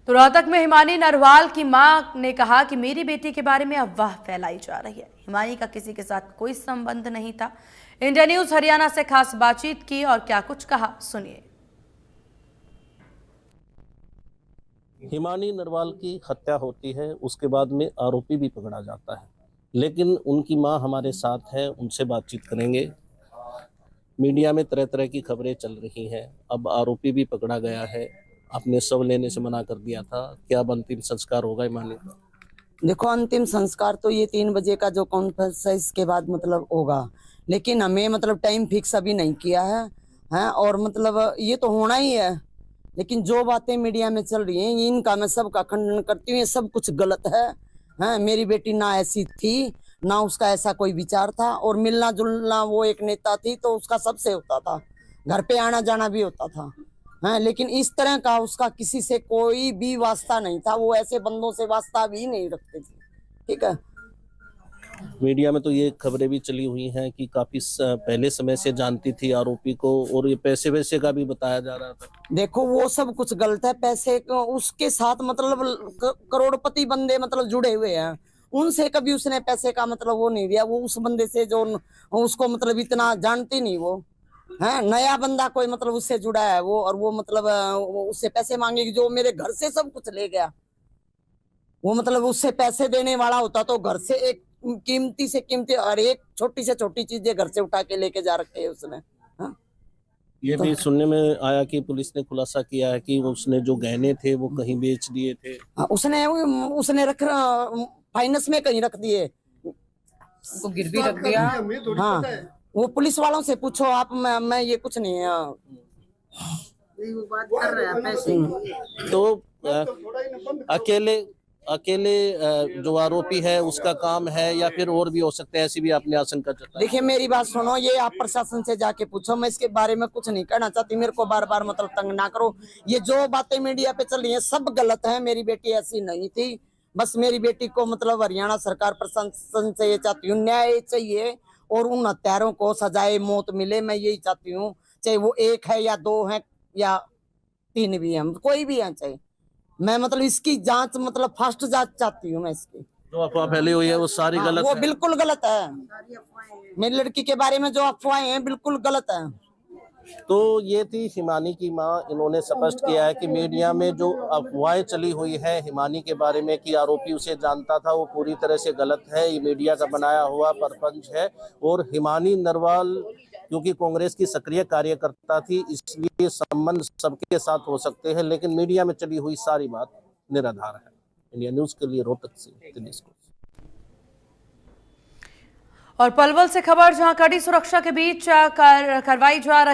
तो रोहतक में हिमानी नरवाल की मां ने कहा कि मेरी बेटी के बारे में अफवाह फैलाई जा रही है। हिमानी का किसी के साथ कोई संबंध नहीं था। इंडिया न्यूज हरियाणा से खास बातचीत की और क्या कुछ कहा, सुनिए। हिमानी नरवाल की हत्या होती है, उसके बाद में आरोपी भी पकड़ा जाता है, लेकिन उनकी मां हमारे साथ है, उनसे बातचीत करेंगे। मीडिया में तरह तरह की खबरें चल रही हैं। अब आरोपी भी पकड़ा गया है, आपने शव लेने से मना कर दिया था, क्या अंतिम संस्कार होगा हिमानी का? देखो, अंतिम संस्कार तो ये 3 बजे का जो कॉन्फ्रेंस है इसके बाद मतलब होगा, लेकिन हमें मतलब टाइम फिक्स अभी नहीं किया है और मतलब ये तो होना ही है। लेकिन जो बातें मीडिया में चल रही हैं इनका मैं सबका खंडन करती हूँ। ये सब कुछ गलत है। मेरी बेटी ना ऐसी थी, ना उसका ऐसा कोई विचार था, और मिलना जुलना वो एक नेता थी तो उसका सबसे होता था, घर पे आना जाना भी होता था। लेकिन इस तरह का उसका किसी से कोई भी वास्ता नहीं था। वो ऐसे बंदों से वास्ता भी नहीं रखते थे। ठीक है। मीडिया में तो ये खबरें भी चली हुई हैं कि काफी पहले समय से जानती थी आरोपी को, और ये पैसे वैसे का भी बताया जा रहा था। देखो, वो सब कुछ गलत है। पैसे उसके साथ मतलब करोड़पति बंदे मतलब जुड़े हुए हैं, उनसे कभी उसने पैसे का मतलब वो नहीं दिया। वो उस बंदे से जो उसको मतलब इतना जानती नहीं, वो है नया बंदा कोई मतलब उससे जुड़ा है वो, और वो मतलब उससे पैसे मांगेगी। जो मेरे घर से सब कुछ ले गया, वो मतलब उससे पैसे देने वाला होता तो घर से एक कीमती से कीमती हर एक छोटी से छोटी चीजें घर से उठा के लेके जा रखे है उसने। ये भी सुनने में आया कि पुलिस ने खुलासा किया है कि उसने जो गहने थे वो कहीं बेच दिए थे। उसने रख फाइनेंस में कहीं रख दिए, तो गिरवी रख दिया। हाँ, वो पुलिस वालों से पूछो आप। मैं ये कुछ नहीं है। बात कर रहे हैं पैसे की। तो अकेले जो आरोपी है उसका काम है या फिर और भी हो सकते हैं, ऐसी भी आपने आशंका जताई? देखिए, मेरी बात सुनो, ये आप प्रशासन से जाके पूछो। मैं इसके बारे में कुछ नहीं कहना चाहती। मेरे को बार बार मतलब तंग ना करो। ये जो बातें मीडिया पे चल रही है सब गलत है। मेरी बेटी ऐसी नहीं थी। बस मेरी बेटी को मतलब हरियाणा सरकार प्रशासन से ये चाहती हूँ, न्याय चाहिए और उन हत्यारों को सजाए मौत मिले। मैं यही चाहती हूँ, चाहे वो 1 है या 2 है या 3 भी है, कोई भी है चाहे। मैं मतलब इसकी जांच मतलब फास्ट जांच चाहती हूँ मैं इसकी। जो अफवाह फैली हुई है वो सारी गलत वो है। बिल्कुल गलत है। मेरी लड़की के बारे में जो अफवाहें हैं बिल्कुल गलत है। तो ये थी हिमानी की मां। इन्होंने स्पष्ट किया है कि मीडिया में जो अफवाहें चली हुई है हिमानी के बारे में कि आरोपी उसे जानता था, वो पूरी तरह से गलत है। ये मीडिया का बनाया हुआ परपंच है। और हिमानी नरवाल क्योंकि कांग्रेस की सक्रिय कार्यकर्ता थी, इसलिए संबंध सबके साथ हो सकते हैं, लेकिन मीडिया में चली हुई सारी बात निराधार है। इंडिया न्यूज के लिए रोहतक से दिनेश को। और पलवल से खबर, जहां कड़ी सुरक्षा के बीच कार्रवाई जा रही